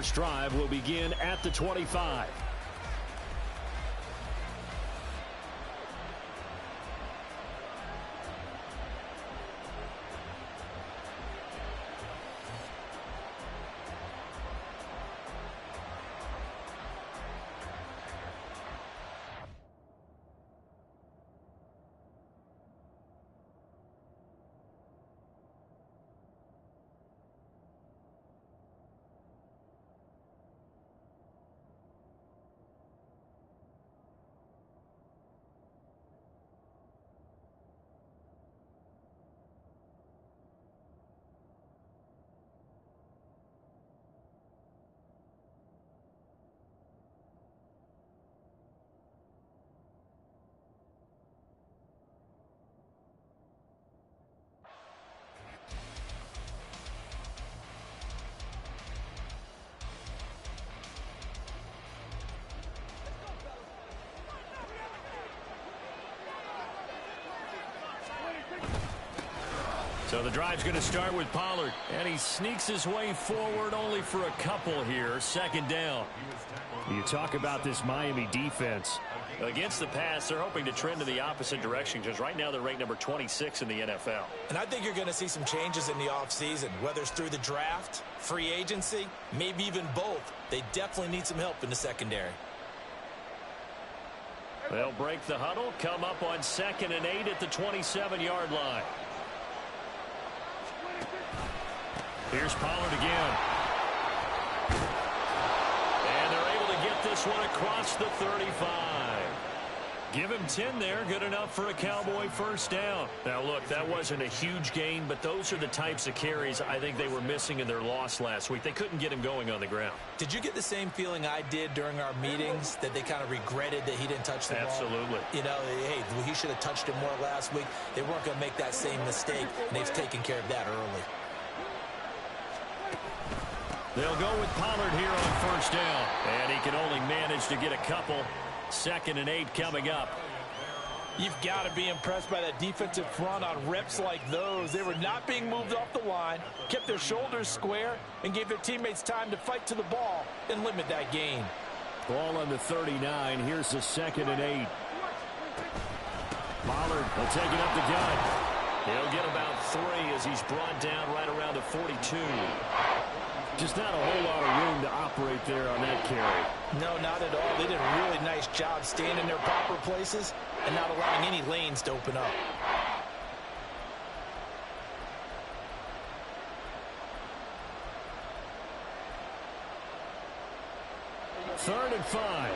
first drive will begin at the 25. So the drive's going to start with Pollard, and he sneaks his way forward only for a couple here. Second down. You talk about this Miami defense. Against the pass, they're hoping to trend in the opposite direction because right now they're ranked number 26 in the NFL. And I think you're going to see some changes in the offseason, whether it's through the draft, free agency, maybe even both. They definitely need some help in the secondary. They'll break the huddle, come up on 2nd and 8 at the 27-yard line. Here's Pollard again. And they're able to get this one across the 35. Give him 10 there. Good enough for a Cowboy first down. Now, look, that wasn't a huge gain, but those are the types of carries I think they were missing in their loss last week. They couldn't get him going on the ground. Did you get the same feeling I did during our meetings, that they kind of regretted that he didn't touch the ball? Absolutely. You know, hey, he should have touched it more last week. They weren't going to make that same mistake, and they've taken care of that early. They'll go with Pollard here on first down. And he can only manage to get a couple. 2nd and 8 coming up. You've got to be impressed by that defensive front on reps like those. They were not being moved off the line, kept their shoulders square, and gave their teammates time to fight to the ball and limit that gain. Ball on the 39. Here's the 2nd and 8. Pollard will take it up the gut. He'll get about 3 as he's brought down right around the 42. Just not a whole lot of room to operate there on that carry. No, not at all. They did a really nice job staying in their proper places and not allowing any lanes to open up. Third and 5.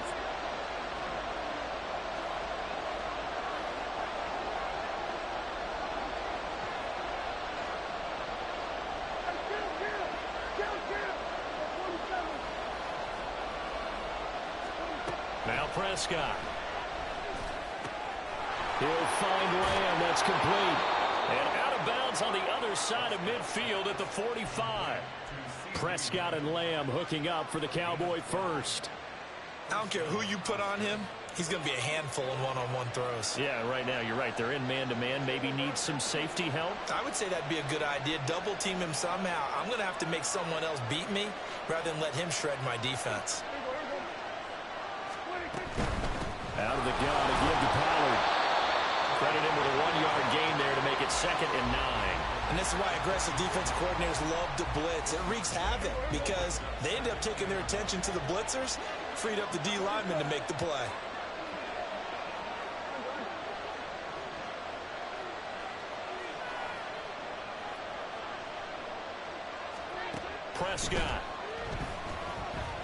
Now Prescott. He'll find Lamb. That's complete. And out of bounds on the other side of midfield at the 45. Prescott and Lamb hooking up for the Cowboy first. I don't care who you put on him. He's going to be a handful in one-on-one throws. Yeah, right now you're right. They're in man-to-man. Maybe need some safety help. I would say that'd be a good idea. Double team him somehow. I'm going to have to make someone else beat me rather than let him shred my defense. Out of the gun again to Pollard. Credit him with a 1-yard gain there to make it 2nd and 9. And this is why aggressive defense coordinators love to blitz. It wreaks havoc because they end up taking their attention to the blitzers, freed up the D lineman to make the play. Prescott.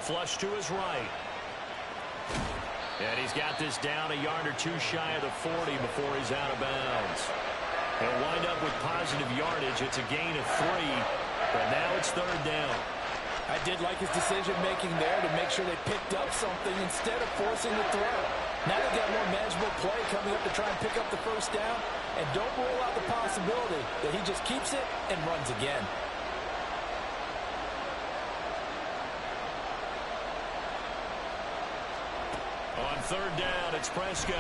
Flush to his right. And he's got this down a yard or 2 shy of the 40 before he's out of bounds. He'll wind up with positive yardage. It's a gain of 3, but now it's 3rd down. I did like his decision-making there to make sure they picked up something instead of forcing the throw. Now they've got more manageable play coming up to try and pick up the first down, and don't rule out the possibility that he just keeps it and runs again. On 3rd down, it's Prescott.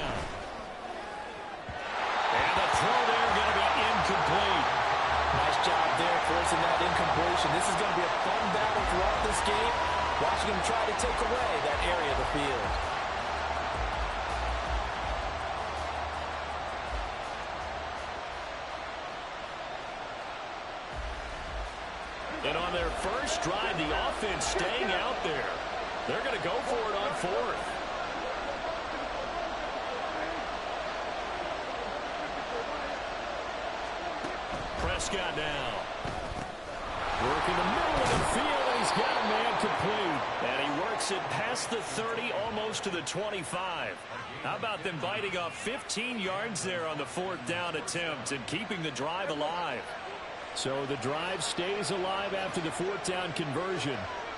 And the throw there going to be incomplete. Nice job there forcing that incompletion. This is going to be a fun battle throughout this game. Watching him try to take away that area of the field. And on their first drive, the offense staying out there. They're going to go for it on fourth. Prescott now. Working the middle of the field, and he's got a man complete. And he works it past the 30, almost to the 25. How about them biting off 15 yards there on the fourth down attempt and keeping the drive alive? So the drive stays alive after the fourth down conversion.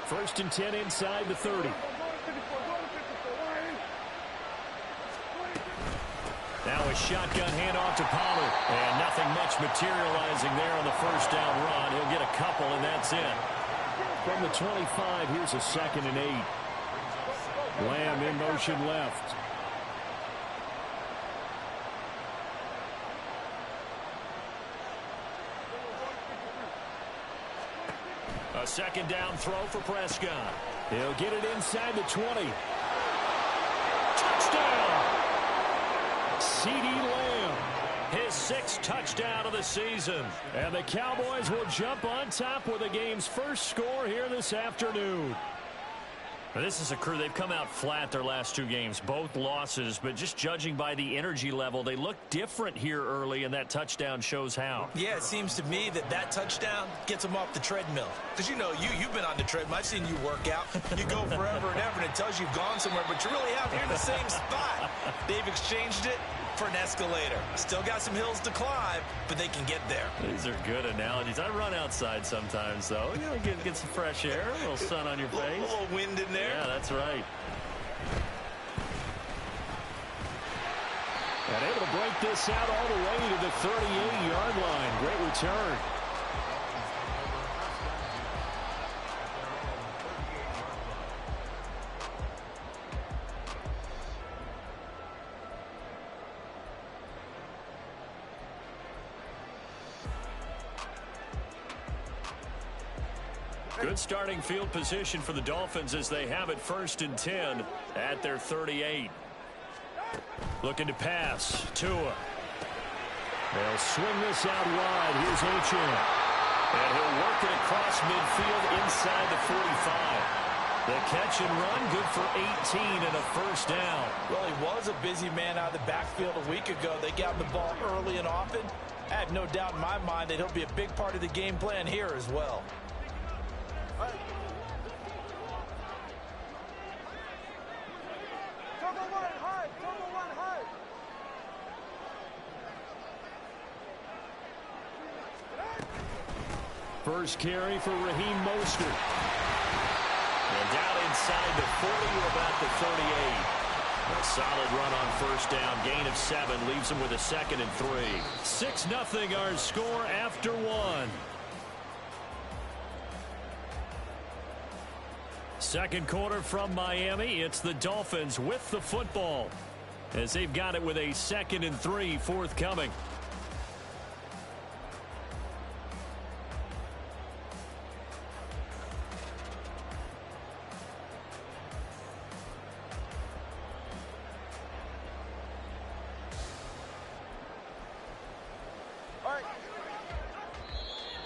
1st and 10 inside the 30. Now a shotgun handoff to Pollard. And nothing much materializing there on the first down run. He'll get a couple, and that's it. From the 25, here's a 2nd and 8. Lamb in motion left. A 2nd down throw for Prescott. He'll get it inside the 20. Touchdown! CeeDee Lamb, his 6th touchdown of the season. And the Cowboys will jump on top with the game's first score here this afternoon. Now, this is a crew, they've come out flat their last 2 games, both losses, but just judging by the energy level, they look different here early, and that touchdown shows how. Yeah, it seems to me that touchdown gets them off the treadmill. Because, you know, you've been on the treadmill. I've seen you work out. You go forever and ever, and it tells you you've gone somewhere, but you're really out here in the same spot. They've exchanged it for an escalator. Still got some hills to climb, but they can get there. These are good analogies. I run outside sometimes, though. You know, get some fresh air, a little sun on your face. A little wind in there. Yeah, that's right. And able to break this out all the way to the 38-yard line. Great return. Good starting field position for the Dolphins as they have it 1st and 10 at their 38. Looking to pass. Tua. They'll swing this out wide. Here's Achane. And he'll work it across midfield inside the 45. The catch and run, good for 18 and a 1st down. Well, he was a busy man out of the backfield a week ago. They got the ball early and often. I have no doubt in my mind that he'll be a big part of the game plan here as well. First carry for Raheem Mostert. And down inside the 40 or about the 38. A solid run on 1st down. Gain of 7 leaves him with a 2nd and 3. 6-0 our score after 1. Second quarter from Miami. It's the Dolphins with the football as they've got it with a 2nd and 3 forthcoming.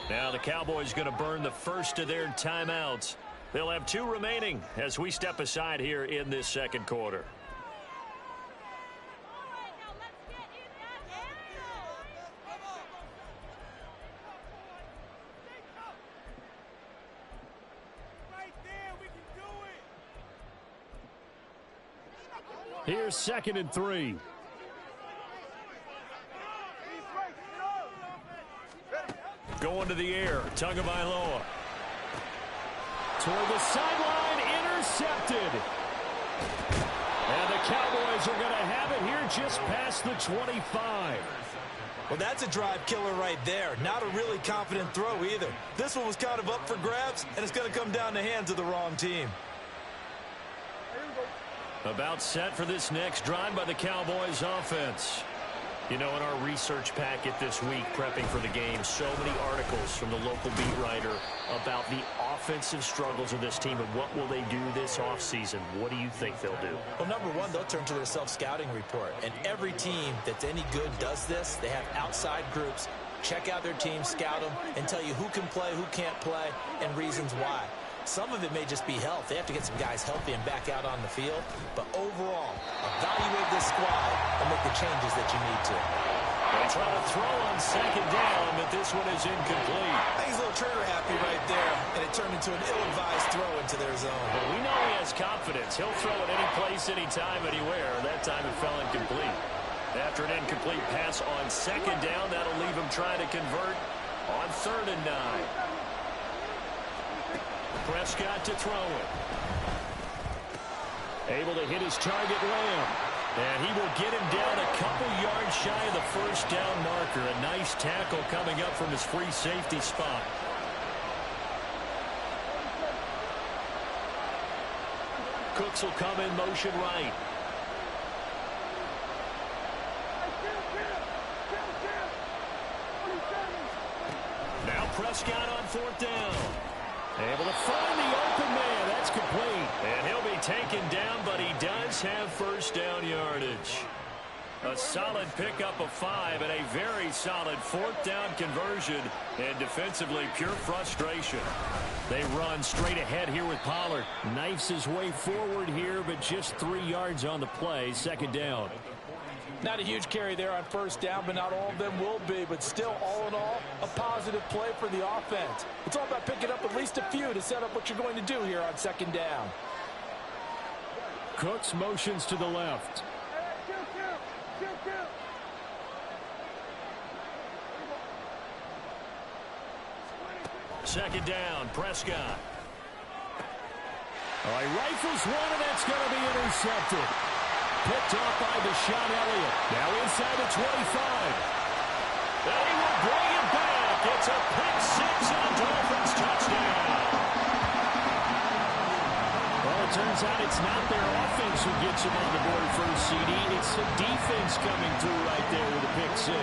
Now the Cowboys going to burn the first of their timeouts. They'll have 2 remaining as we step aside here in this second quarter. Here's 2nd and 3. Going to the air. Tagovailoa. Toward the sideline. Intercepted. And the Cowboys are going to have it here just past the 25. Well, that's a drive killer right there. Not a really confident throw either. This one was kind of up for grabs, and it's going to come down the hands of the wrong team. About set for this next drive by the Cowboys offense. You know, in our research packet this week, prepping for the game, so many articles from the local beat writer about the offensive struggles of this team and what will they do this offseason. What do you think they'll do? Well, number one, they'll turn to their self-scouting report. And every team that's any good does this. They have outside groups, check out their team, scout them, and tell you who can play, who can't play, and reasons why. Some of it may just be health. They have to get some guys healthy and back out on the field. But overall, evaluate this squad and make the changes that you need to. They try to throw on second down, but this one is incomplete. I think he's a little trigger happy right there, and it turned into an ill-advised throw into their zone. But we know he has confidence. He'll throw it any place, anytime, anywhere. That time it fell incomplete. After an incomplete pass on second down, that'll leave him trying to convert on 3rd and 9. Prescott to throw it. Able to hit his target, Lamb. And he will get him down a couple yards shy of the first down marker. A nice tackle coming up from his free safety spot. Cooks will come in motion right. Now Prescott on 4th down. Able to find the open man. That's complete. And he'll be taken down, but he does have first down yardage. A solid pickup of 5 and a very solid 4th down conversion. And defensively, pure frustration. They run straight ahead here with Pollard. Knifes his way forward here, but just 3 yards on the play. 2nd down. Not a huge carry there on first down, but not all of them will be. But still, all in all, a positive play for the offense. It's all about picking up at least a few to set up what you're going to do here on 2nd down. Cooks motions to the left. Second down, Prescott. Oh, he rifles one, and that's going to be intercepted. Picked off by Deshaun Elliott. Now inside the 25. And he will bring it back. It's a pick 6 and a Dolphins touchdown. Well, it turns out it's not their offense who gets them on the board first, CD. It's the defense coming through right there with a pick 6.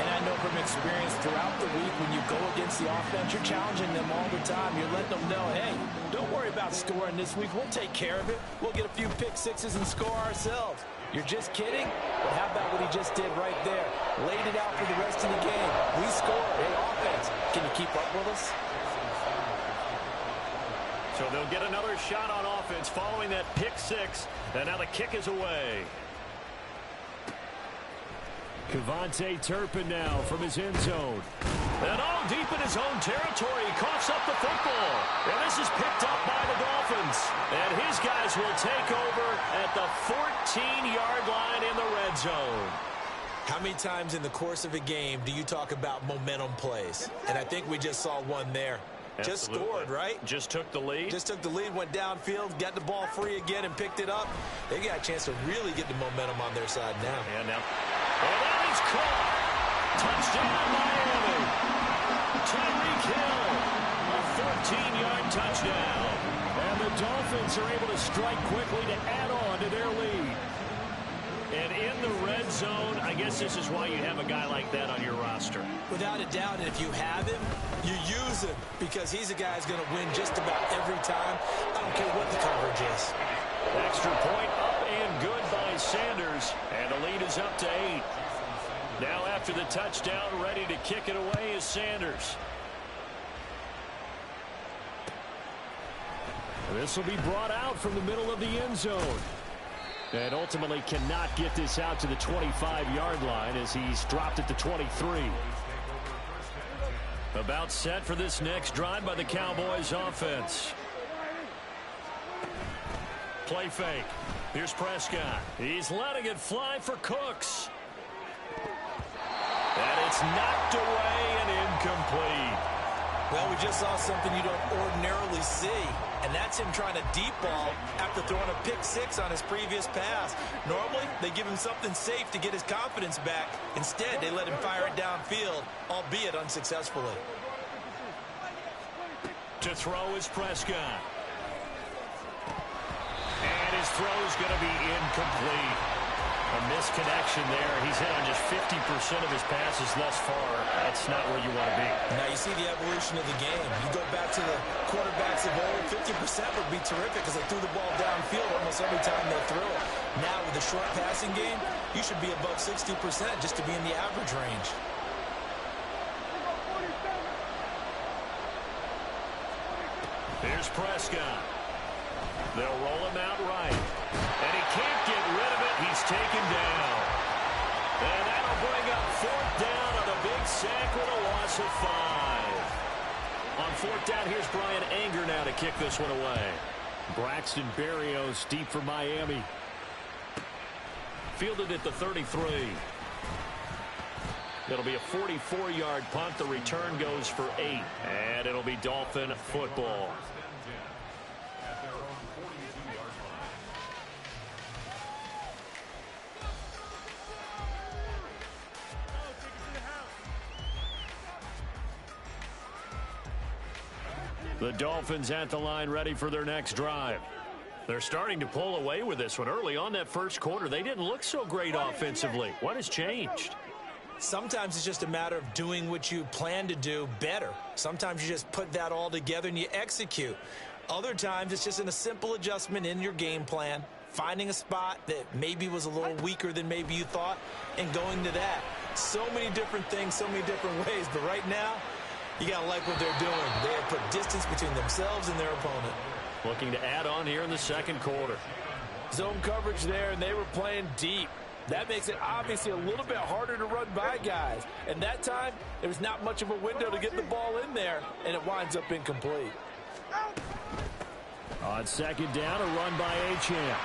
And I know from experience throughout the week, when you go against the offense, you're challenging them all the time. You're letting them know, hey, don't worry about scoring this week. We'll take care of it. We'll get a few pick 6s and score ourselves. You're just kidding? But how about what he just did right there? Laid it out for the rest of the game. We scored. Hey, offense, can you keep up with us? So they'll get another shot on offense following that pick 6. And now the kick is away. Kevontae Turpin now from his end zone. And all deep in his own territory. He coughs up the football. And this is picked up by the Dolphins. And his guys will take over at the 14-yard line in the red zone. How many times in the course of a game do you talk about momentum plays? And I think we just saw one there. Absolutely. Just scored, right? Just took the lead. Just took the lead, went downfield, got the ball free again, and picked it up. They got a chance to really get the momentum on their side now. And now. And that is caught. Touchdown, Miami. Tyreek Hill. A 13-yard touchdown. And the Dolphins are able to strike quickly to add on to their lead. And in the red zone, I guess this is why you have a guy like that on your roster. Without a doubt, and if you have him, you use him because he's a guy who's going to win just about every time. I don't care what the coverage is. Extra point up and good by Sanders. And the lead is up to 8. Now after the touchdown, ready to kick it away is Sanders. This will be brought out from the middle of the end zone. And ultimately cannot get this out to the 25-yard line as he's dropped at the 23. About set for this next drive by the Cowboys offense. Play fake. Here's Prescott. He's letting it fly for Cooks. And it's knocked away and incomplete. Well, we just saw something you don't ordinarily see, and that's him trying to deep ball after throwing a pick 6 on his previous pass. Normally, they give him something safe to get his confidence back. Instead, they let him fire it downfield, albeit unsuccessfully. To throw is Prescott. And his throw is going to be incomplete. A misconnection there. He's hit on just 50% of his passes thus far. That's not where you want to be. Now you see the evolution of the game. You go back to the quarterbacks of old, 50% would be terrific because they threw the ball downfield almost every time they threw it. Now with the short passing game, you should be above 60% just to be in the average range. Here's Prescott. They'll roll him out right. And he can't get rid of it. He's taken down. And that'll bring up fourth down on a big sack with a loss of 5. On fourth down, here's Brian Anger now to kick this one away. Braxton Berrios deep for Miami. Fielded at the 33. It'll be a 44-yard punt. The return goes for 8. And it'll be Dolphin football. The Dolphins at the line ready for their next drive. They're starting to pull away with this one. Early on that first quarter, they didn't look so great offensively. What has changed? Sometimes it's just a matter of doing what you plan to do better. Sometimes you just put that all together and you execute. Other times it's just in a simple adjustment in your game plan, finding a spot that maybe was a little weaker than maybe you thought, and going to that. So many different things, so many different ways, but right now, you got to like what they're doing. They have put distance between themselves and their opponent. Looking to add on here in the second quarter. Zone coverage there, and they were playing deep. That makes it obviously a little bit harder to run by guys. And that time, there was not much of a window to get the ball in there, and it winds up incomplete. On second down, a run by Achane.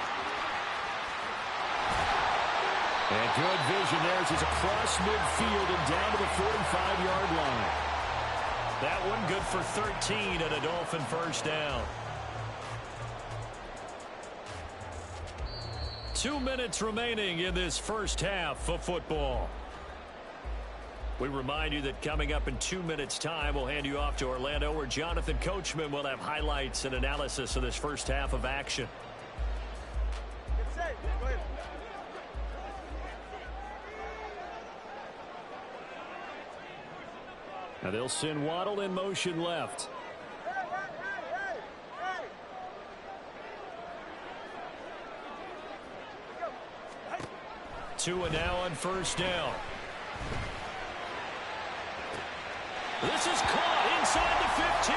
And good vision there as he's across midfield and down to the 45-yard line. That one good for 13 and a Dolphin first down. 2 minutes remaining in this first half of football. We remind you that coming up in 2 minutes' time, we'll hand you off to Orlando, where Jonathan Coachman will have highlights and analysis of this first half of action. Now they'll send Waddle in motion left. Tua now on first down. This is caught inside the 15.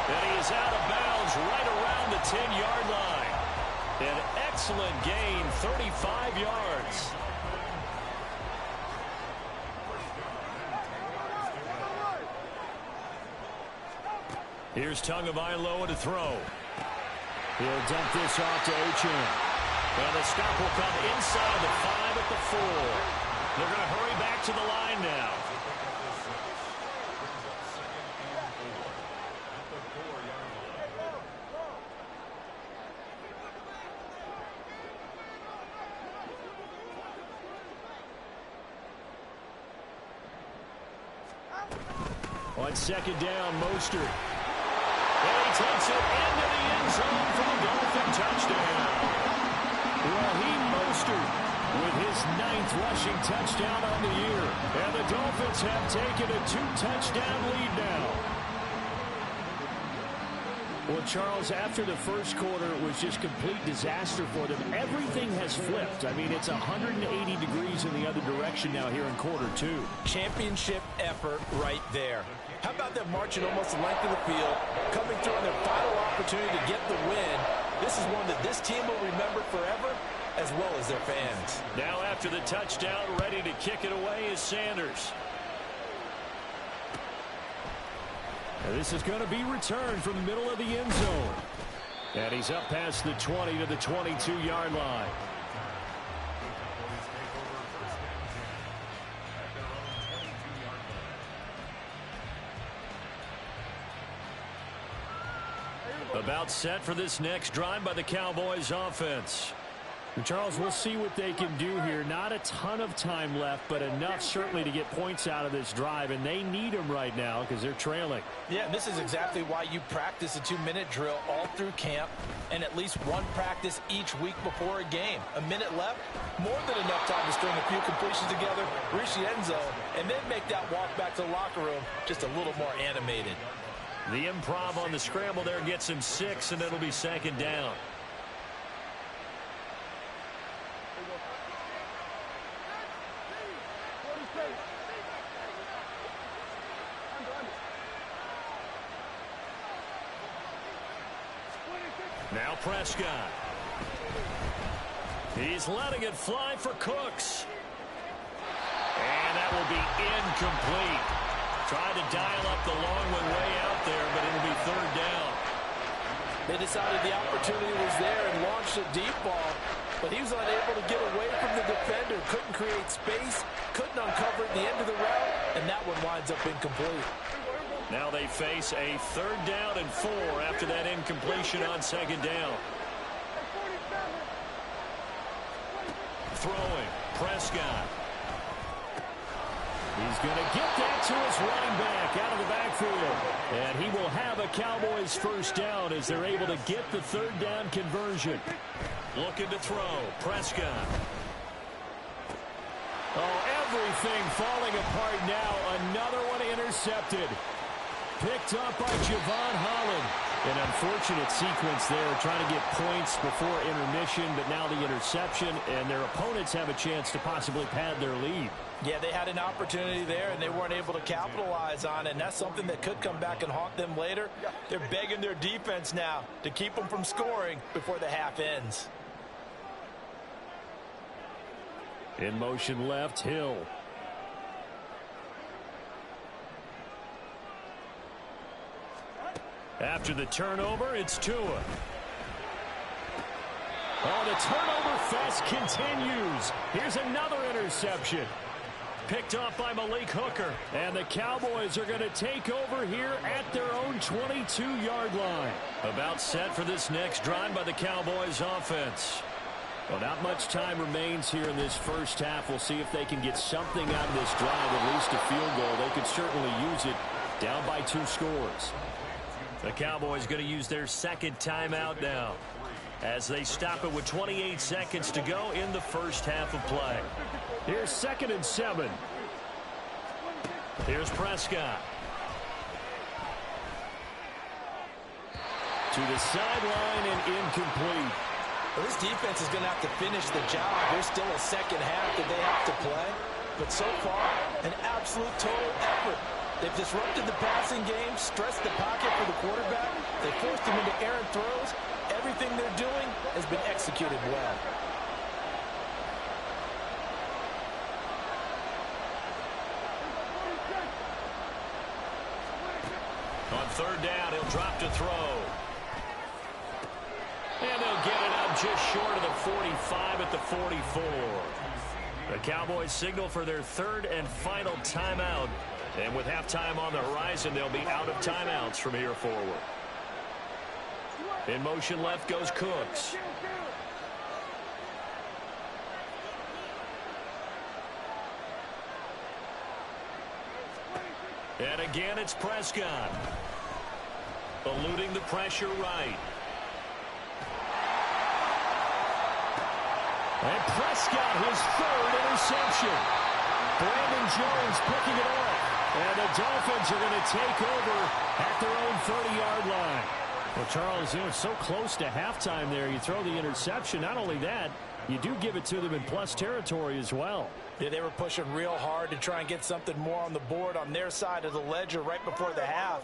And he is out of bounds right around the 10-yard line. An excellent gain, 35 yards. Here's Tagovailoa to throw. He'll dump this off to Achane. And the stop will come inside the 5 at the 4. They're going to hurry back to the line now. On second down, Mostert. And he takes it into the end zone for the Dolphin touchdown. Raheem Mostert with his 9th rushing touchdown on the year. And the Dolphins have taken a 2-touchdown lead now. Well, Charles, after the first quarter, it was just complete disaster for them. Everything has flipped. I mean, it's 180 degrees in the other direction now here in quarter 2. Championship effort right there. How about them marching almost the length of the field, coming through on their final opportunity to get the win? This is one that this team will remember forever, as well as their fans. Now after the touchdown, ready to kick it away is Sanders. And this is going to be returned from the middle of the end zone. And he's up past the 20 to the 22-yard line. About set for this next drive by the Cowboys offense. Charles, we'll see what they can do here. Not a ton of time left, but enough certainly to get points out of this drive, and they need them right now because they're trailing. Yeah, and this is exactly why you practice a 2-minute drill all through camp and at least one practice each week before a game. A minute left, more than enough time to string a few completions together, reach the end zone, and then make that walk back to the locker room just a little more animated. The improv on the scramble there gets him 6, and it'll be second down. Now Prescott. He's letting it fly for Cooks. And that will be incomplete. Tried to dial up the long one way out there, but it'll be third down. They decided the opportunity was there and launched a deep ball, but he was unable to get away from the defender. Couldn't create space, couldn't uncover at the end of the route, and that one winds up incomplete. Now they face a third down and 4 after that incompletion on second down. Throwing, Prescott. He's going to get that to his running back out of the backfield. And he will have a Cowboys first down as they're able to get the third down conversion. Looking to throw, Prescott. Oh, everything falling apart now. Another one intercepted. Picked up by Javon Holland. An unfortunate sequence there, trying to get points before intermission, but now the interception, and their opponents have a chance to possibly pad their lead. Yeah, they had an opportunity there, and they weren't able to capitalize on it, and that's something that could come back and haunt them later. They're begging their defense now to keep them from scoring before the half ends. In motion left, Hill. After the turnover, it's Tua. Oh, the turnover fest continues. Here's another interception. Picked off by Malik Hooker. And the Cowboys are going to take over here at their own 22-yard line. About set for this next drive by the Cowboys offense. Well, not much time remains here in this first half. We'll see if they can get something out of this drive, at least a field goal. They could certainly use it down by 2 scores. The Cowboys going to use their second timeout now as they stop it with 28 seconds to go in the first half of play. Here's 2nd and 7. Here's Prescott. To the sideline and incomplete. Well, this defense is going to have to finish the job. There's still a second half that they have to play. But so far, an absolute total effort. They've disrupted the passing game, stressed the pocket for the quarterback. They forced him into errant throws. Everything they're doing has been executed well. On third down, he'll drop to throw. And they'll get it up just short of the 45 at the 44. The Cowboys signal for their third and final timeout. And with halftime on the horizon, they'll be out of timeouts from here forward. In motion left goes Cooks. And again, it's Prescott. Eluding the pressure right. And Prescott, his third interception. Brandon Jones picking it off. And the Dolphins are going to take over at their own 30-yard line. Well, Charles, it was so close to halftime there. You throw the interception. Not only that, you do give it to them in plus territory as well. Yeah, they were pushing real hard to try and get something more on the board on their side of the ledger right before the half.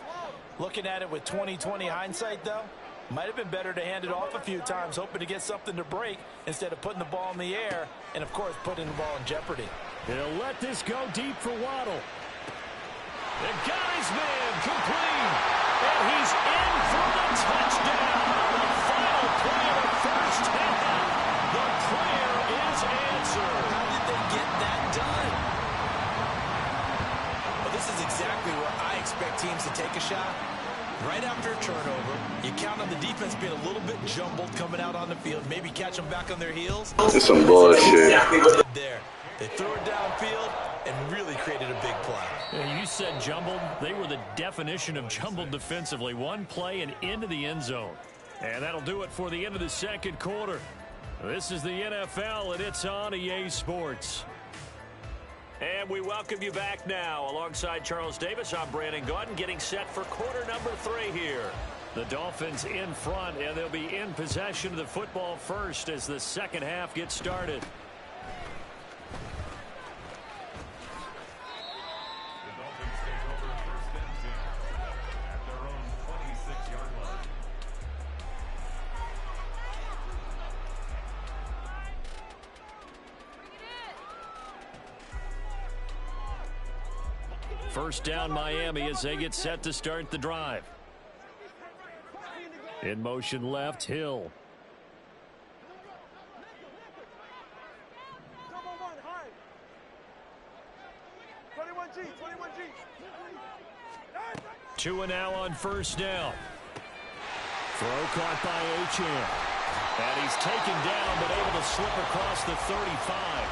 Looking at it with 20/20 hindsight, though, might have been better to hand it off a few times, hoping to get something to break instead of putting the ball in the air and, of course, putting the ball in jeopardy. They'll let this go deep for Waddle. They got his man complete. And he's in for the touchdown on the final play of the first half. The prayer is answered. How did they get that done? Well, this is exactly where I expect teams to take a shot. Right after a turnover, you count on the defense being a little bit jumbled coming out on the field, maybe catch them back on their heels. It's some bullshit. There. They threw it downfield and really created a big play. Yeah, you said jumbled. They were the definition of jumbled defensively. One play and into the end zone. And that'll do it for the end of the second quarter. This is the NFL, and it's on EA Sports. And we welcome you back now. Alongside Charles Davis, I'm Brandon Gaudin, getting set for quarter number 3 here. The Dolphins in front, and they'll be in possession of the football first as the second half gets started. First down, Miami, as they get set to start the drive. In motion left, Hill. Tua now on first down. Throw caught by Achane. And he's taken down, but able to slip across the 35.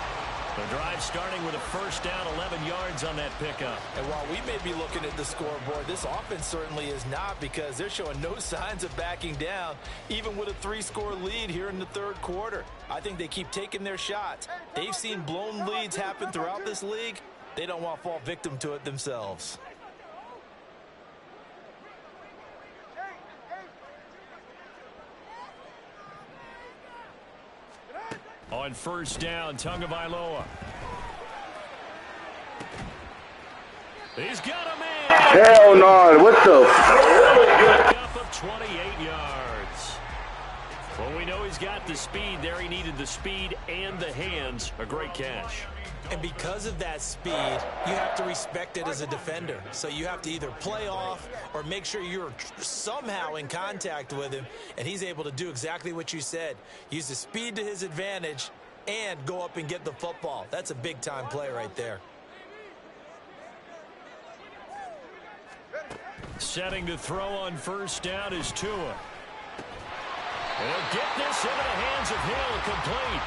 The drive starting with a first down, 11 yards on that pickup. And while we may be looking at the scoreboard, this offense certainly is not, because they're showing no signs of backing down, even with a 3-score lead here in the third quarter. I think they keep taking their shots. They've seen blown leads happen throughout this league. They don't want to fall victim to it themselves. On first down, Tagovailoa. He's got him in. Hell no. What the? Up of 28 yards. Well, we know he's got the speed there. He needed the speed and the hands. A great catch. And because of that speed, you have to respect it as a defender. So you have to either play off or make sure you're somehow in contact with him, and he's able to do exactly what you said. Use the speed to his advantage and go up and get the football. That's a big-time play right there. Setting to throw on first down is Tua. He'll get this into the hands of Hill, complete.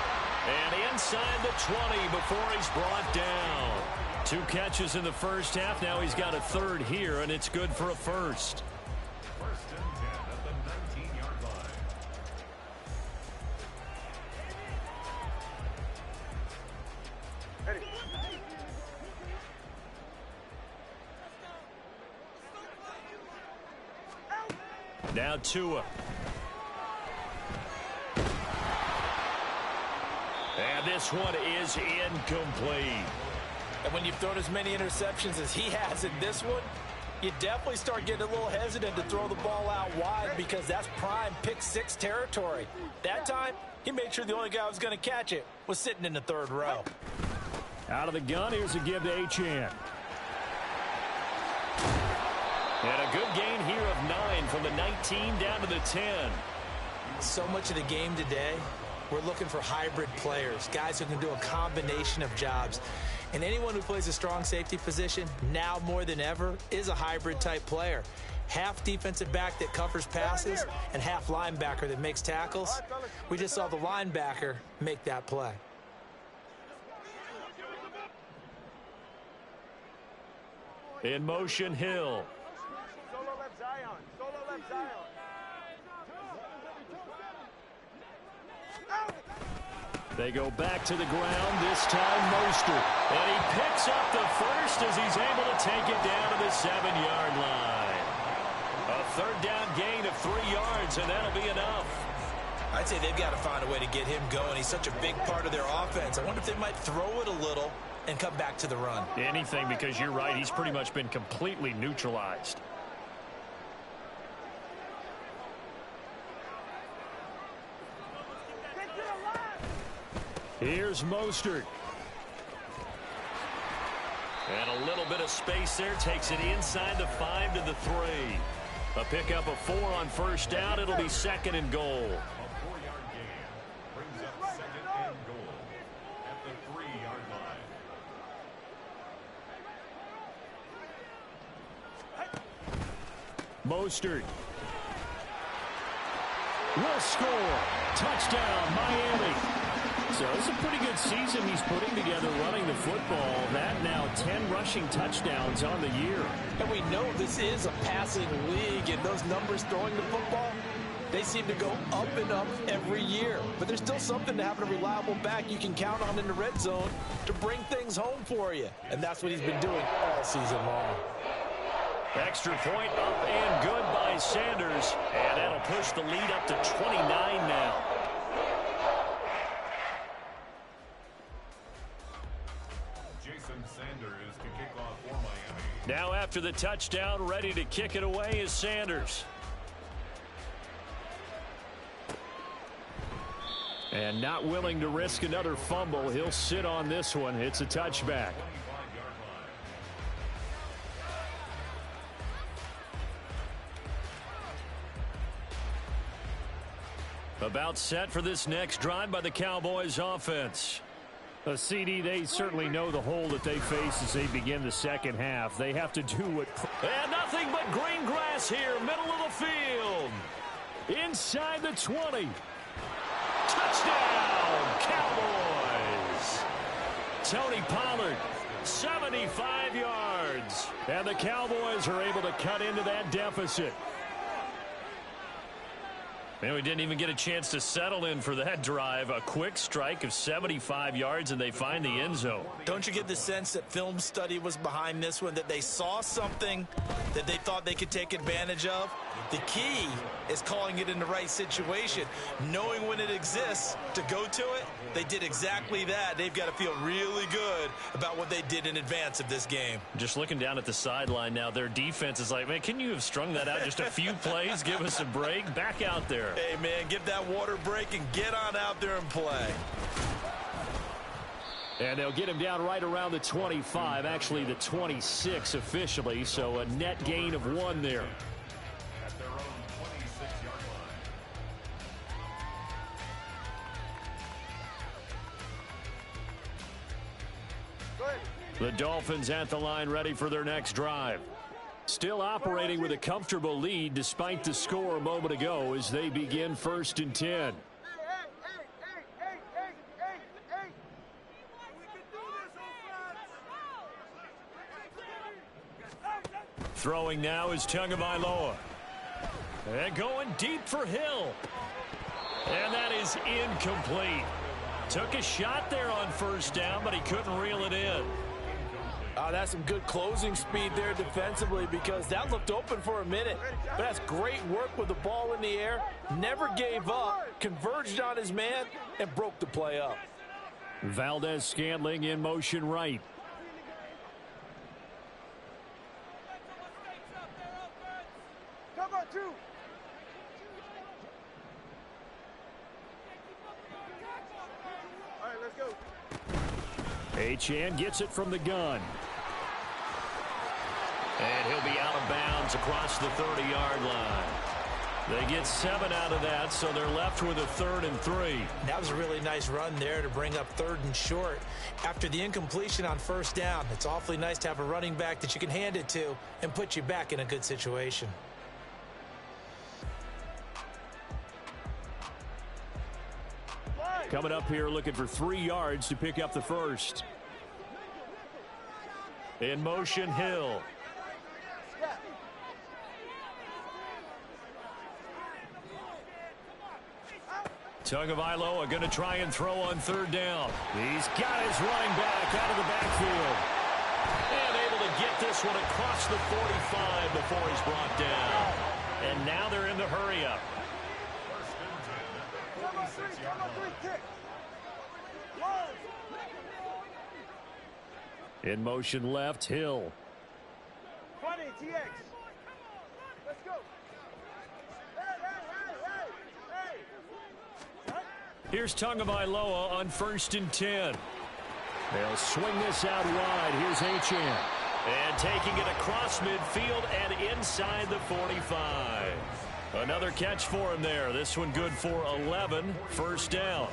And inside the 20 before he's brought down. 2 catches in the first half. Now he's got a third here, and it's good for a first. First and 10 at the 19-yard line. Now Tua. And this one is incomplete. And when you've thrown as many interceptions as he has in this one, you definitely start getting a little hesitant to throw the ball out wide, because that's prime pick-6 territory. That time, he made sure the only guy who was going to catch it was sitting in the third row. Out of the gun, here's a give to Achane. And a good gain here of 9 from the 19 down to the 10. So much of the game today, we're looking for hybrid players, guys who can do a combination of jobs. And anyone who plays a strong safety position, now more than ever, is a hybrid-type player. Half defensive back that covers passes and half linebacker that makes tackles. We just saw the linebacker make that play. In motion, Hill. Solo left Zion. Solo left Zion. They go back to the ground, this time Mostert. And he picks up the first as he's able to take it down to the 7-yard line. A third down gain of 3 yards, and that'll be enough. I'd say they've got to find a way to get him going. He's such a big part of their offense. I wonder if they might throw it a little and come back to the run. Anything, because you're right, he's pretty much been completely neutralized. Here's Mostert. And a little bit of space there. Takes it inside the 5 to the 3. A pickup of 4 on first down. It'll be second and goal. A 4-yard gain brings up second and goal at the 3-yard line. Mostert will score. Touchdown, Miami. So it's a pretty good season he's putting together running the football. That now 10 rushing touchdowns on the year. And we know this is a passing league, and those numbers throwing the football, they seem to go up and up every year. But there's still something to having a reliable back you can count on in the red zone to bring things home for you. And that's what he's been doing all season long. Extra point up and good by Sanders. And that'll push the lead up to 29 now. Jason Sanders to kick off for Miami. Now after the touchdown, ready to kick it away is Sanders. And not willing to risk another fumble. He'll sit on this one. It's a touchback. About set for this next drive by the Cowboys offense. A CD, they certainly know the hole that they face as they begin the second half. They have to do what... And nothing but green grass here, middle of the field. Inside the 20. Touchdown, Cowboys. Tony Pollard, 75 yards. And the Cowboys are able to cut into that deficit. Man, we didn't even get a chance to settle in for that drive. A quick strike of 75 yards, and they find the end zone. Don't you get the sense that film study was behind this one, that they saw something that they thought they could take advantage of? The key is calling it in the right situation, knowing when it exists to go to it. They did exactly that. They've got to feel really good about what they did in advance of this game. Just looking down at the sideline now, their defense is like, man, can you have strung that out just a few plays? Give us a break. Back out there. Hey, man, give that water break and get on out there and play. And they'll get him down right around the 25, actually the 26 officially, so a net gain of 1 there. At their own 26-yard line. The Dolphins at the line ready for their next drive. Still operating with a comfortable lead despite the score a moment ago as they begin 1st and 10. Throwing now is Tagovailoa. And going deep for Hill. And that is incomplete. Took a shot there on 1st down, but he couldn't reel it in. That's some good closing speed there defensively, because that looked open for a minute. But that's great work with the ball in the air. Never gave up, converged on his man, and broke the play up. Valdez-Scantling in motion right. Cover 2. All right, let's go. Achane gets it from the gun. And he'll be out of bounds across the 30-yard line. They get 7 out of that, so they're left with a 3rd and 3. That was a really nice run there to bring up 3rd and short. After the incompletion on 1st down, it's awfully nice to have a running back that you can hand it to and put you back in a good situation. Coming up here looking for 3 yards to pick up the first. In motion, Hill. Tagovailoa going to try and throw on 3rd down. He's got his running back out of the backfield. And able to get this one across the 45 before he's brought down. And now they're in the hurry-up. In motion left, Hill. 20, TX. Let's go. Hey. Here's Tagovailoa on 1st and 10. They'll swing this out wide. Here's Achane. And taking it across midfield and inside the 45. Another catch for him there. This one good for 11. 1st down.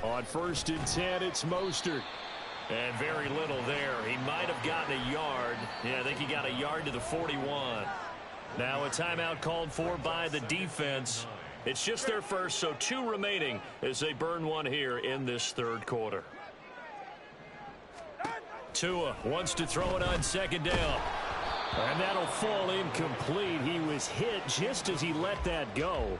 On 1st and 10, it's Mostert. And very little there. He might have gotten a yard. Yeah, I think he got a yard to the 41. Now a timeout called for by the defense. It's just their first, so 2 remaining as they burn one here in this third quarter. Tua wants to throw it on second down. And that'll fall incomplete. He was hit just as he let that go.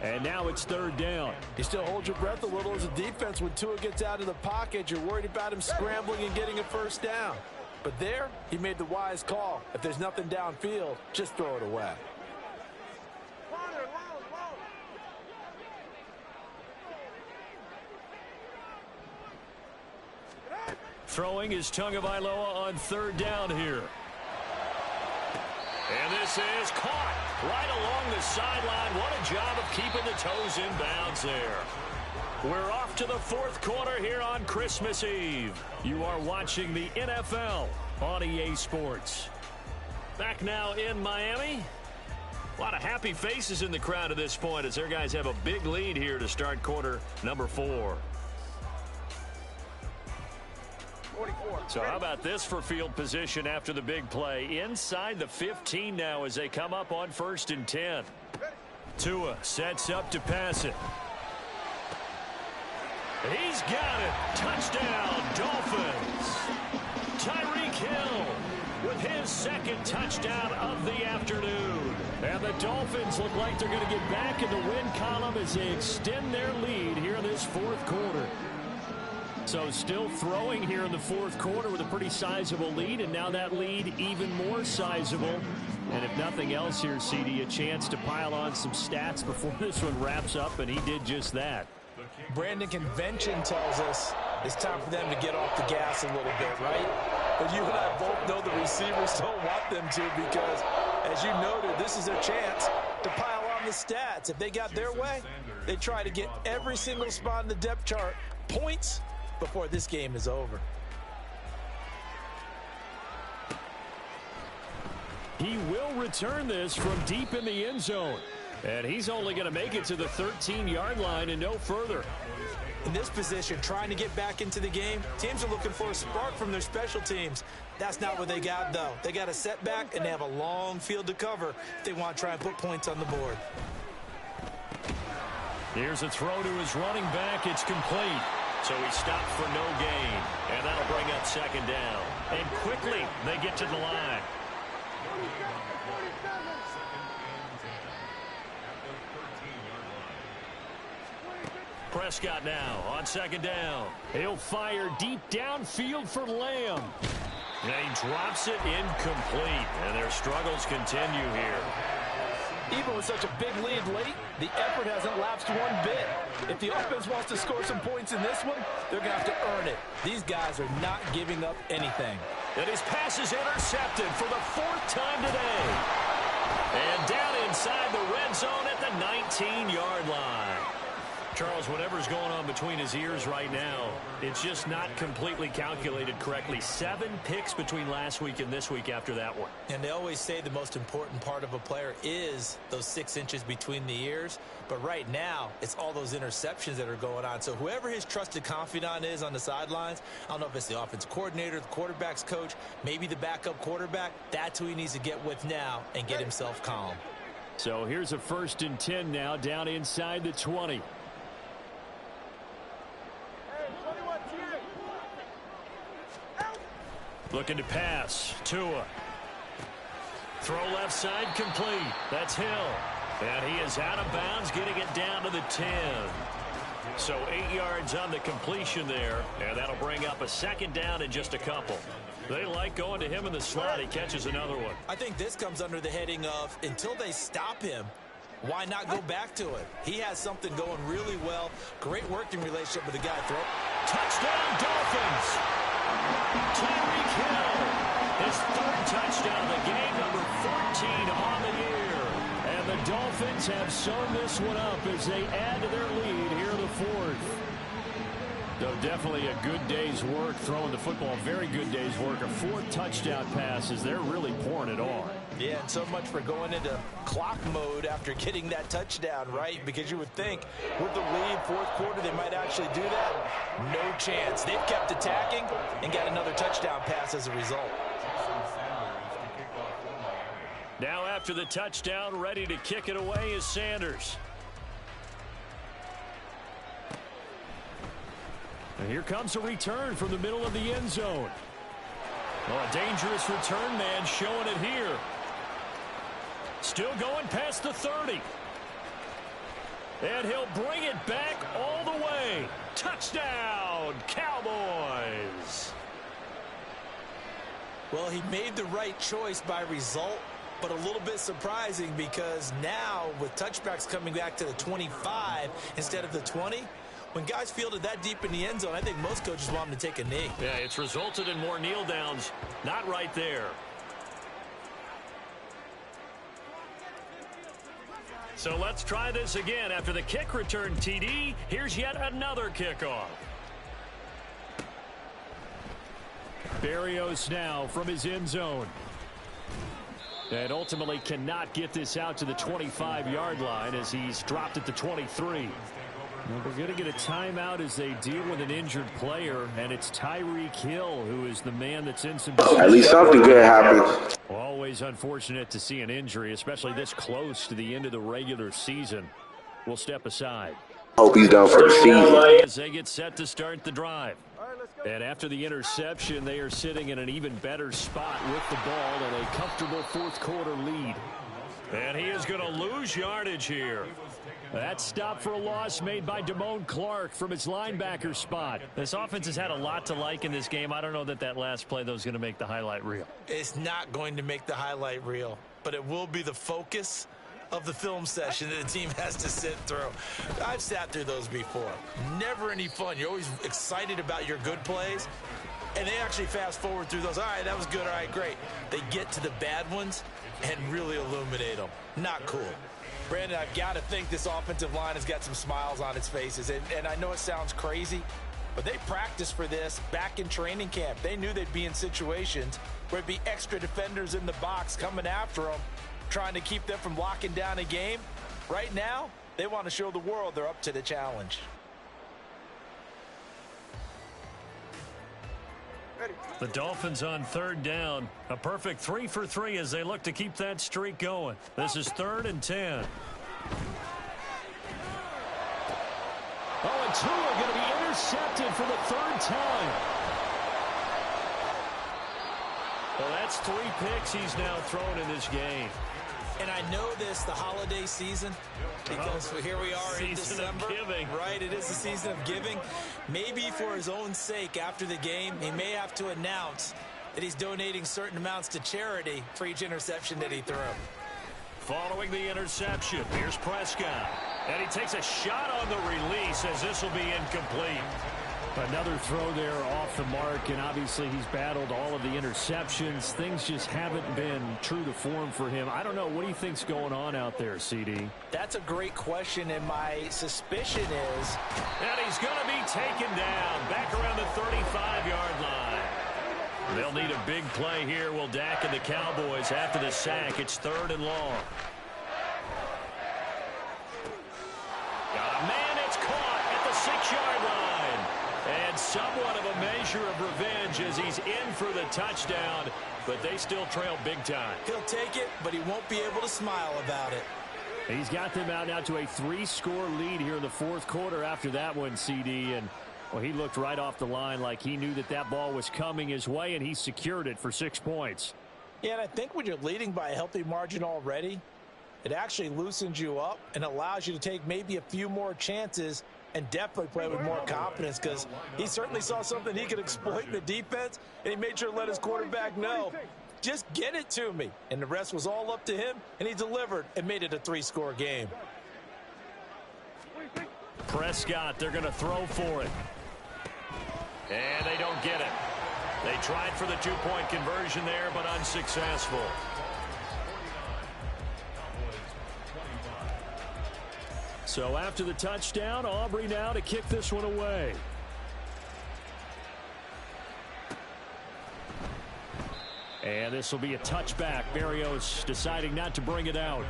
And now it's third down. You still hold your breath a little as a defense when Tua gets out of the pocket. You're worried about him scrambling and getting a first down. But there, he made the wise call. If there's nothing downfield, just throw it away. Throwing is Tagovailoa on third down here. And this is caught right along the sideline. What a job of keeping the toes in bounds there. We're off to the fourth quarter here on Christmas Eve. You are watching the NFL on EA Sports. Back now in Miami. A lot of happy faces in the crowd at this point as their guys have a big lead here to start quarter number 4. 44. So how about this for field position after the big play? Inside the 15 now as they come up on 1st and 10. Tua sets up to pass it. He's got it. Touchdown, Dolphins. Tyreek Hill with his second touchdown of the afternoon. And the Dolphins look like they're going to get back in the win column as they extend their lead here in this fourth quarter. So still throwing here in the fourth quarter with a pretty sizable lead, and now that lead even more sizable. And if nothing else here, CD, a chance to pile on some stats before this one wraps up, and he did just that. Brandon, convention tells us it's time for them to get off the gas a little bit, right? But you and I both know the receivers don't want them to because, as you noted, this is their chance to pile on the stats. If they got their way, they try to get every single spot in the depth chart points before this game is over. He will return this from deep in the end zone. And he's only going to make it to the 13-yard line and no further. In this position, trying to get back into the game, teams are looking for a spark from their special teams. That's not what they got, though. They got a setback, and they have a long field to cover if they want to try and put points on the board. Here's a throw to his running back. It's complete. So he stopped for no gain. And that'll bring up second down. And quickly, they get to the line. Prescott now on second down. He'll fire deep downfield for Lamb. And he drops it incomplete. And their struggles continue here. Even with such a big lead late, the effort hasn't lapsed one bit. If the offense wants to score some points in this one, they're going to have to earn it. These guys are not giving up anything. And his pass is intercepted for the 4th time today. And down inside the red zone at the 19-yard line. Charles, whatever's going on between his ears right now, it's just not completely calculated correctly. 7 picks between last week and this week after that one. And they always say the most important part of a player is those 6 inches between the ears. But right now, it's all those interceptions that are going on. So whoever his trusted confidant is on the sidelines, I don't know if it's the offensive coordinator, the quarterback's coach, maybe the backup quarterback, that's who he needs to get with now and get himself calm. So here's a 1st and 10 now down inside the 20. Looking to pass. Tua. Throw left side complete. That's Hill. And he is out of bounds, getting it down to the 10. So 8 yards on the completion there. And that'll bring up a second down in just a couple. They like going to him in the slot. He catches another one. I think this comes under the heading of until they stop him, why not go back to it? He has something going really well. Great working relationship with the guy. Throw. Touchdown, Dolphins! Tyreek Hill, his 3rd touchdown of the game, number 14 on the year. And the Dolphins have sewn this one up as they add to their lead here in the 4th. Though definitely a good day's work throwing the football. Very good day's work. A 4th touchdown pass as they're really pouring it on. Yeah, and so much for going into clock mode after getting that touchdown, right? Because you would think with the lead, fourth quarter, they might actually do that. No chance. They've kept attacking and got another touchdown pass as a result. Now after the touchdown, ready to kick it away is Sanders. And here comes a return from the middle of the end zone. Oh, a dangerous return man showing it here. Still going past the 30. And he'll bring it back all the way. Touchdown, Cowboys. Well, he made the right choice by result, but a little bit surprising because now with touchbacks coming back to the 25 instead of the 20, when guys fielded that deep in the end zone, I think most coaches want them to take a knee. Yeah, it's resulted in more kneel downs. Not right there. So let's try this again. After the kick return TD, here's yet another kickoff. Berrios now from his end zone. And ultimately cannot get this out to the 25-yard line as he's dropped at the 23. We're going to get a timeout as they deal with an injured player, and it's Tyreek Hill who is the man that's in some... At least something good happens. Always unfortunate to see an injury, especially this close to the end of the regular season. We'll step aside. Hope he's done for the season. As they get set to start the drive. And after the interception, they are sitting in an even better spot with the ball and a comfortable fourth quarter lead. And he is going to lose yardage here. That stop for a loss made by Damone Clark from his linebacker spot. This offense has had a lot to like in this game. I don't know that last play, though, is going to make the highlight reel. It's not going to make the highlight reel, but it will be the focus of the film session that the team has to sit through. I've sat through those before. Never any fun. You're always excited about your good plays, and they actually fast forward through those. All right, that was good. All right, great. They get to the bad ones and really illuminate them. Not cool. Brandon, I've got to think this offensive line has got some smiles on its faces. And I know it sounds crazy, but they practiced for this back in training camp. They knew they'd be in situations where it'd be extra defenders in the box coming after them, trying to keep them from locking down a game. Right now, they want to show the world they're up to the challenge. The Dolphins on third down. A perfect 3 for 3 as they look to keep that streak going. This is 3rd and 10. Oh, and 2 are going to be intercepted for the 3rd time. Well, that's 3 picks he's now thrown in this game. And I know this, the holiday season, because here we are in December. Right, it is the season of giving. Maybe for his own sake after the game, he may have to announce that he's donating certain amounts to charity for each interception that he threw. Following the interception, here's Prescott. And he takes a shot on the release as this will be incomplete. Another throw there off the mark, and obviously he's battled all of the interceptions. Things just haven't been true to form for him. I don't know. What do you think's going on out there, CD? That's a great question, and my suspicion is... And he's going to be taken down back around the 35-yard line. They'll need a big play here. Will Dak and the Cowboys after the sack. It's 3rd and long. Man, it's caught at the 6-yard line. And somewhat of a measure of revenge as he's in for the touchdown, but they still trail big time. He'll take it, but he won't be able to smile about it. He's got them out now to a 3-score lead here in the 4th quarter after that one, CD. And, well, he looked right off the line like he knew that ball was coming his way, and he secured it for 6 points. Yeah, and I think when you're leading by a healthy margin already, it actually loosens you up and allows you to take maybe a few more chances and definitely play with more confidence, because he certainly saw something he could exploit in the defense, and he made sure to let his quarterback know, just get it to me. And the rest was all up to him, and he delivered and made it a 3-score game. Prescott, they're going to throw for it. And they don't get it. They tried for the 2-point conversion there, but unsuccessful. So after the touchdown, Aubrey now to kick this one away. And this will be a touchback. Berrios deciding not to bring it out.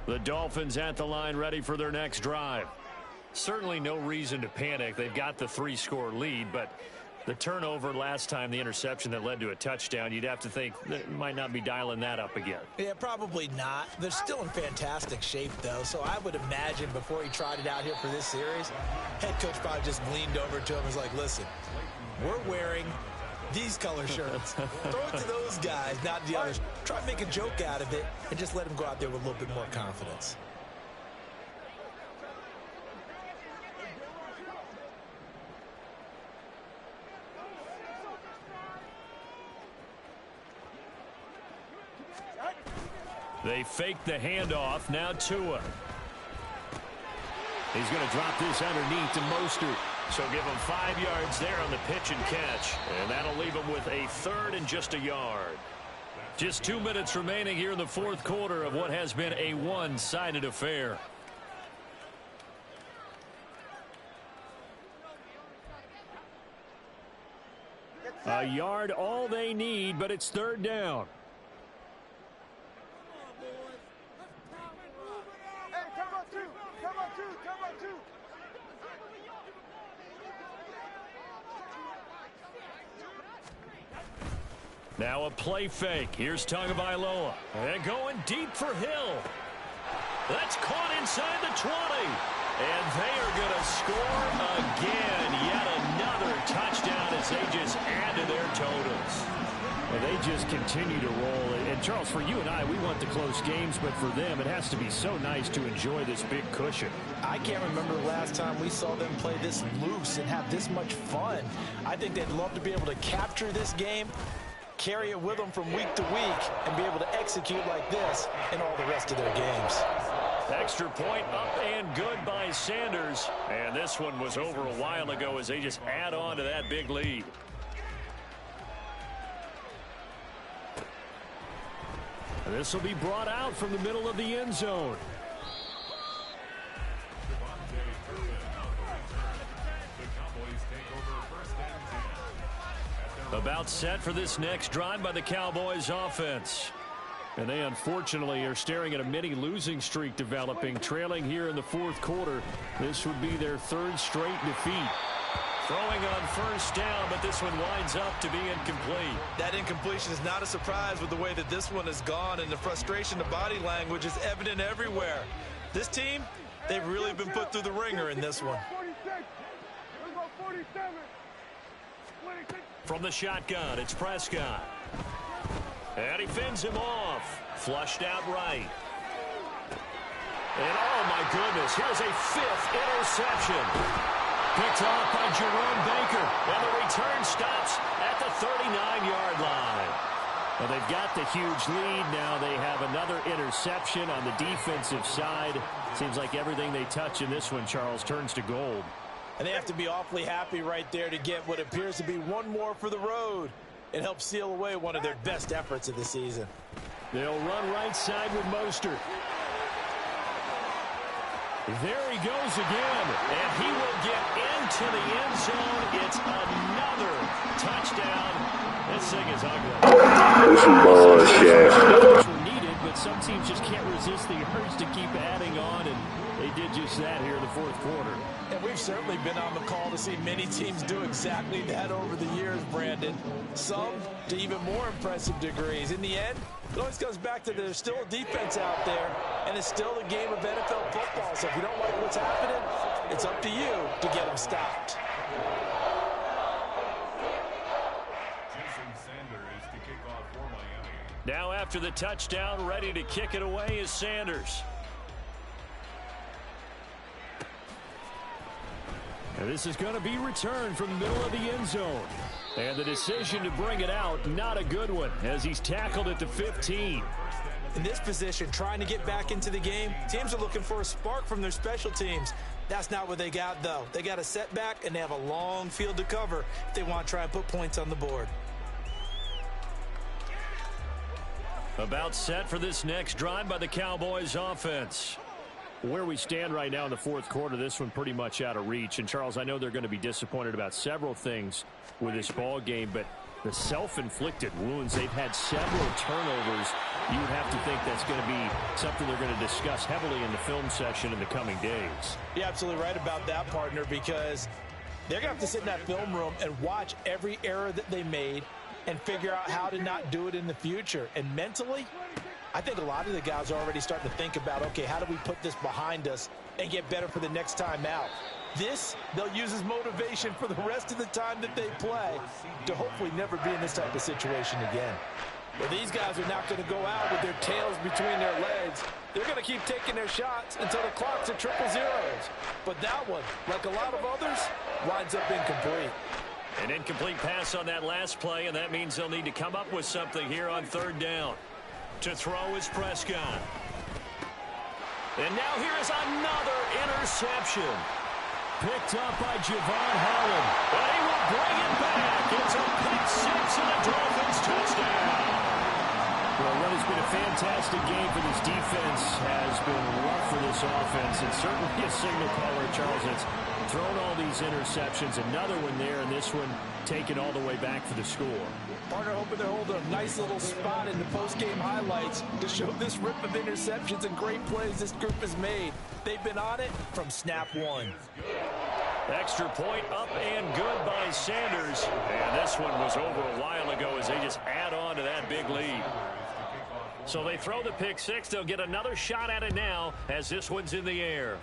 The Dolphins at the line, ready for their next drive. Certainly no reason to panic. They've got the 3-score lead, but the turnover last time, the interception that led to a touchdown, you'd have to think that might not be dialing that up again. Yeah, probably not. They're still in fantastic shape, though, so I would imagine before he tried it out here for this series, head coach probably just leaned over to him and was like, listen, we're wearing these color shirts. Throw it to those guys, not the others. Try to make a joke out of it and just let them go out there with a little bit more confidence. They fake the handoff. Now Tua. He's going to drop this underneath to Mostert. So give him 5 yards there on the pitch and catch. And that'll leave him with a 3rd and just a yard. Just 2 minutes remaining here in the 4th quarter of what has been a one-sided affair. A yard all they need, but it's 3rd down. Now a play fake. Here's Tagovailoa. And going deep for Hill. That's caught inside the 20. And they are going to score again. Yet another touchdown as they just add to their totals. And they just continue to roll. And Charles, for you and I, we want the close games, but for them, it has to be so nice to enjoy this big cushion. I can't remember the last time we saw them play this loose and have this much fun. I think they'd love to be able to capture this game, carry it with them from week to week, and be able to execute like this in all the rest of their games. Extra point up and good by Sanders. And this one was over a while ago as they just add on to that big lead. This will be brought out from the middle of the end zone. About set for this next drive by the Cowboys offense. And they unfortunately are staring at a mini losing streak developing, trailing here in the 4th quarter. This would be their 3rd straight defeat. Throwing on 1st down, but this one winds up to be incomplete. That incompletion is not a surprise with the way that this one has gone, and the frustration, the body language is evident everywhere. This team, they've really been put through the ringer in this one. From the shotgun, it's Prescott. And he fends him off. Flushed out right. And oh my goodness, here's a 5th interception. Picked off by Jerome Baker. And the return stops at the 39-yard line. Well, they've got the huge lead. Now they have another interception on the defensive side. Seems like everything they touch in this one, Charles, turns to gold. And they have to be awfully happy right there to get what appears to be one more for the road. It helps seal away one of their best efforts of the season. They'll run right side with Mostert. There he goes again, and he will get into the end zone. It's another touchdown. This thing is ugly. This is bullshit. Were needed, but some teams just can't resist the urge to keep adding on, and they did just that here in the 4th quarter. And we've certainly been on the call to see many teams do exactly that over the years, Brandon. Some to even more impressive degrees. In the end, it always comes back to there's still a defense out there, and it's still a game of NFL football. So if you don't like what's happening, it's up to you to get them stopped. Now after the touchdown, ready to kick it away is Sanders. And this is going to be returned from the middle of the end zone. And the decision to bring it out, not a good one, as he's tackled at the 15. In this position, trying to get back into the game, teams are looking for a spark from their special teams. That's not what they got, though. They got a setback, and they have a long field to cover if they want to try and put points on the board. About set for this next drive by the Cowboys offense. Where we stand right now in the fourth quarter, this one pretty much out of reach. And, Charles, I know they're going to be disappointed about several things with this ball game, but the self-inflicted wounds, they've had several turnovers. You would have to think that's going to be something they're going to discuss heavily in the film session in the coming days. You're absolutely right about that, partner, because they're going to have to sit in that film room and watch every error that they made and figure out how to not do it in the future. And mentally, I think a lot of the guys are already starting to think about, okay, how do we put this behind us and get better for the next time out? This, they'll use as motivation for the rest of the time that they play to hopefully never be in this type of situation again. Well, these guys are not going to go out with their tails between their legs. They're going to keep taking their shots until the clock's at triple zeros. But that one, like a lot of others, winds up incomplete. An incomplete pass on that last play, and that means they'll need to come up with something here on third down. To throw is Prescott. And now here is another interception. Picked up by Javon Holland. And he will bring it back. It's a pick six and a Dolphins touchdown. Well, what has been a fantastic game for this defense has been rough for this offense. And certainly a signal caller, Charles, that's thrown all these interceptions. Another one there, and this one taken all the way back for the score. Partner hoping they're holding a nice little spot in the post-game highlights to show this rip of interceptions and great plays this group has made. They've been on it from snap one. Extra point up and good by Sanders. And this one was over a while ago as they just add on to that big lead. So they throw the pick six. They'll get another shot at it now as this one's in the air.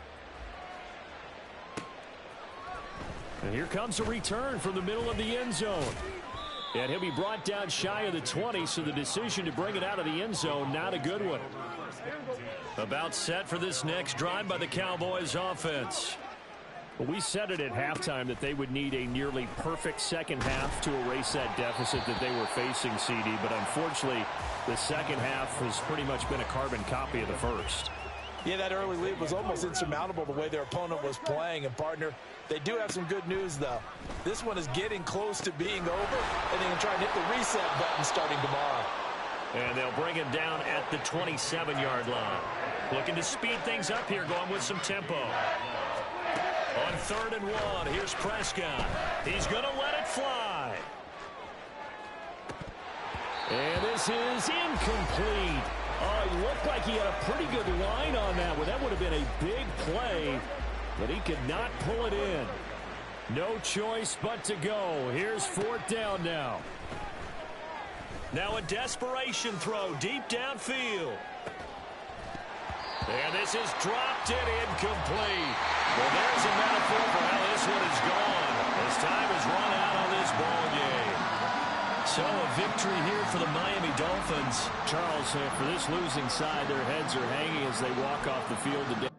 And here comes a return from the middle of the end zone. And he'll be brought down shy of the 20, so the decision to bring it out of the end zone, not a good one. About set for this next drive by the Cowboys offense. Well, we said it at halftime that they would need a nearly perfect second half to erase that deficit that they were facing, CD. But unfortunately, the second half has pretty much been a carbon copy of the first. Yeah, that early lead was almost insurmountable the way their opponent was playing. And, partner, they do have some good news, though. This one is getting close to being over, and they can try and hit the reset button starting tomorrow. And they'll bring him down at the 27-yard line. Looking to speed things up here, going with some tempo. On 3rd and 1, here's Prescott. He's going to let it fly. And this is incomplete. Oh, he looked like he had a pretty good line on that one. That would have been a big play, but he could not pull it in. No choice but to go. Here's 4th down now. Now a desperation throw deep downfield. And this is dropped and incomplete. Well, there's a metaphor for how this one is gone. As time is run out on this ball game. So a victory here for the Miami Dolphins. Charles, for this losing side, their heads are hanging as they walk off the field today.